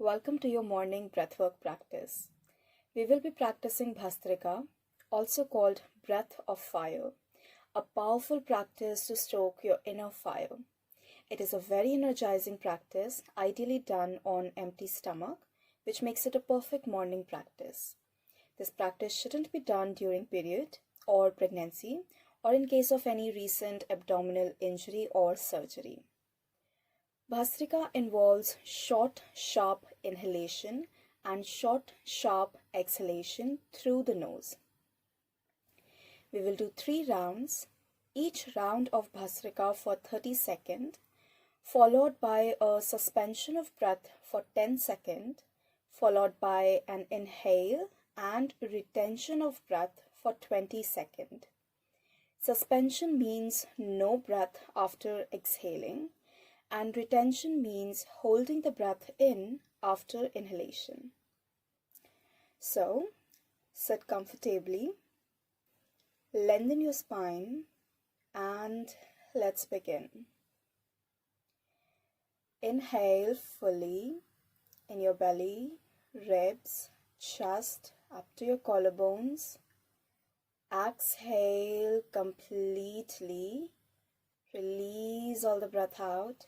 Welcome to your morning breathwork practice. We will be practicing Bhastrika, also called breath of fire, a powerful practice to stoke your inner fire. It is a very energizing practice, ideally done on empty stomach, which makes it a perfect morning practice. This practice shouldn't be done during period or pregnancy or in case of any recent abdominal injury or surgery. Bhastrika involves short, sharp inhalation and short, sharp exhalation through the nose. We will do 3 rounds, each round of Bhastrika for 30 seconds, followed by a suspension of breath for 10 seconds, followed by an inhale and retention of breath for 20 seconds. Suspension means no breath after exhaling, and retention means holding the breath in after inhalation. So, sit comfortably, lengthen your spine, and let's begin. Inhale fully in your belly, ribs, chest, up to your collarbones. Exhale completely. Release all the breath out.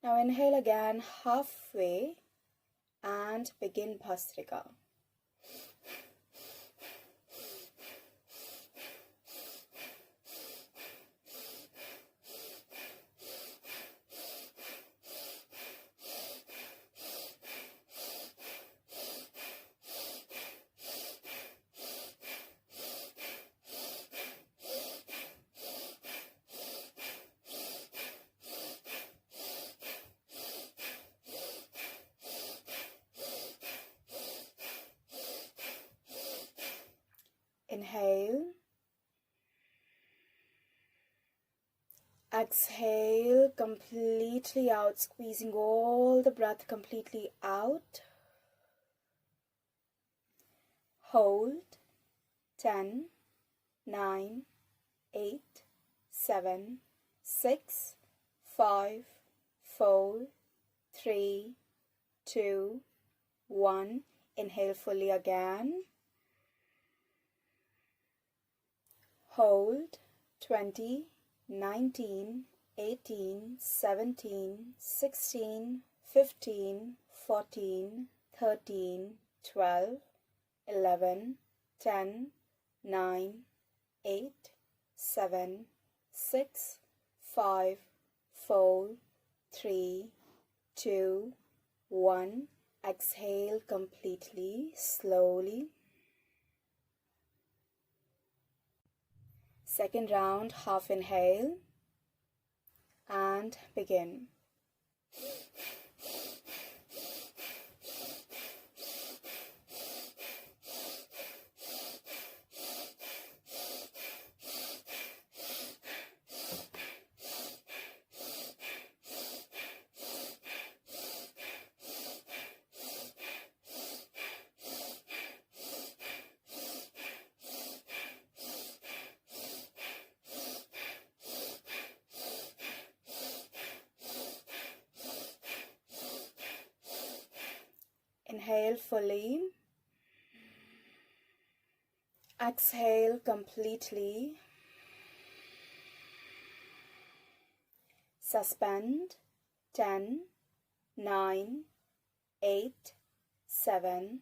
Now inhale again halfway and begin Bhastrika. Inhale. Exhale completely out, squeezing all the breath completely out. Hold. 10, 9, 8, 7, 6, 5, 4, 3, 2, 1. Inhale fully again. Hold. 20, 19, 18, 17, 16, 15, 14, 13, 12, 11, 10, 9, 8, 7, 6, 5, 4, 3, 2, 1. Exhale completely, slowly. Second round, half inhale and begin. Inhale fully. Exhale completely. Suspend. 10, 9, 8, 7,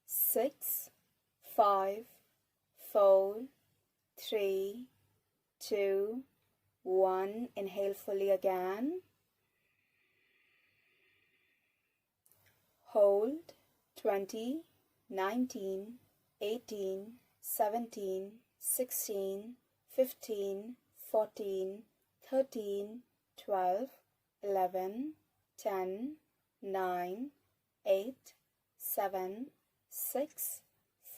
6, 5, 4, 3, 2, 1. Inhale fully again. Hold. 20, 19, 18, 17, 16, 15, 14, 13, 12, 11, 10, 9, 8, 7, 6,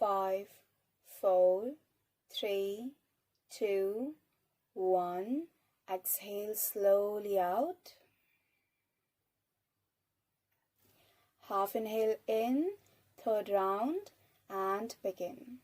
5, 4, 3, 2, 1. Exhale slowly out. Half inhale in, third round, and begin.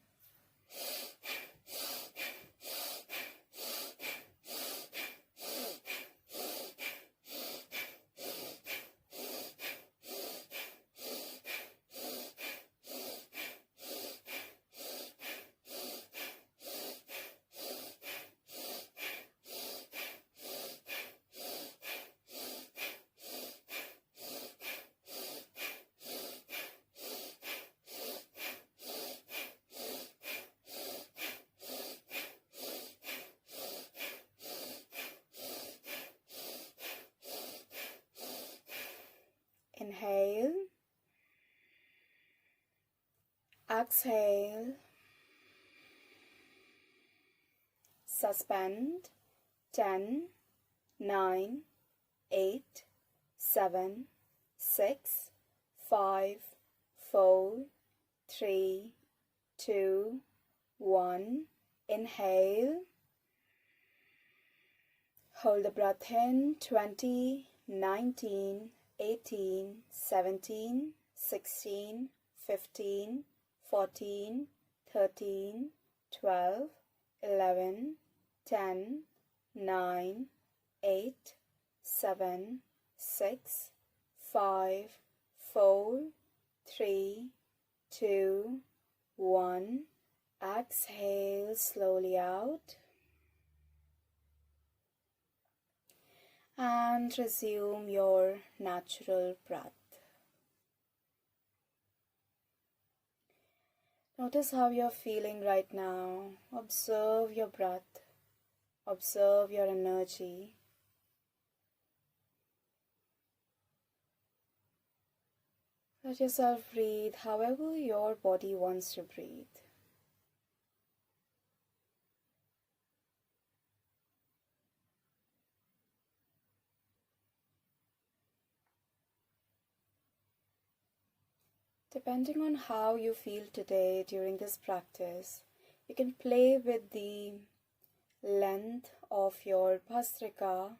Exhale. Suspend. 10, 9, 8, 7, 6, 5, 4, 3, 2, 1. Inhale. Hold the breath in. 20, 19, 18, 17, 16, 15, 14, 13, 12, 11, 10, 9, 8, 7, 6, 5, 4, 3, 2, 1. Exhale slowly out. And resume your natural breath. Notice how you're feeling right now. Observe your breath. Observe your energy. Let yourself breathe however your body wants to breathe. Depending on how you feel today during this practice, you can play with the length of your bhastrika,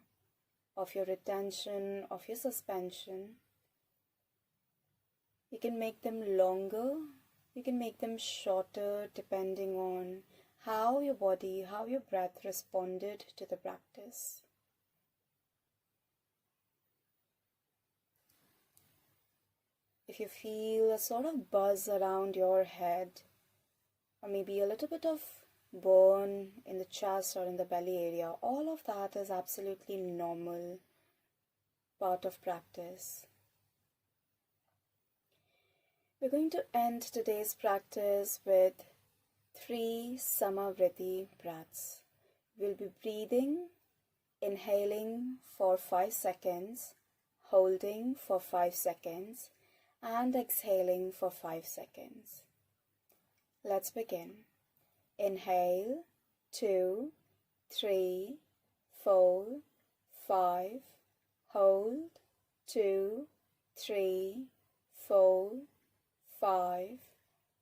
of your retention, of your suspension. You can make them longer, you can make them shorter depending on how your body, how your breath responded to the practice. If you feel a sort of buzz around your head, or maybe a little bit of burn in the chest or in the belly area, all of that is absolutely normal, part of practice. We're going to end today's practice with 3 Samavriti breaths. We'll be breathing, inhaling for 5 seconds, holding for 5 seconds, and exhaling for 5 seconds. Let's begin. Inhale, 2, 3, 4, 5. Hold, 2, 3, 4, 5.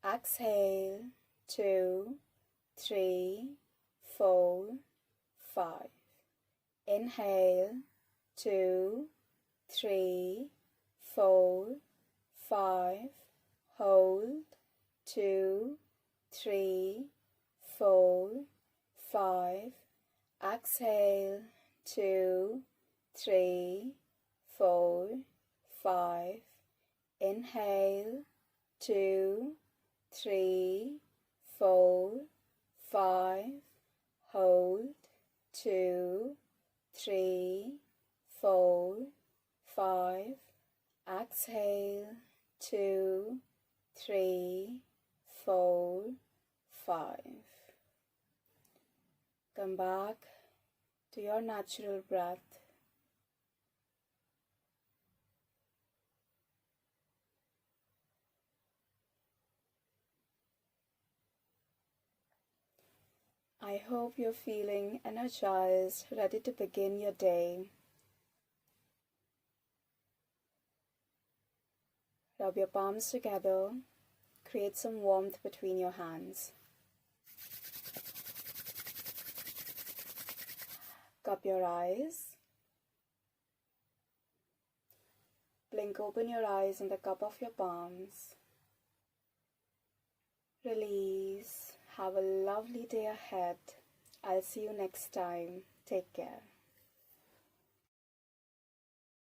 Exhale, 2, 3, 4, 5. Inhale, 2, 3, 4, 5. Hold, 2, 3, 4, 5. Exhale, 2, 3, 4, 5. Inhale, 2, 3, 4, 5. Hold, 2, 3, 4, 5. Exhale, 2, 3, 4, 5. Come back to your natural breath. I hope you're feeling energized, ready to begin your day. Rub your palms together, create some warmth between your hands. Cup your eyes. Blink open your eyes in the cup of your palms. Release. Have a lovely day ahead. I'll see you next time. Take care.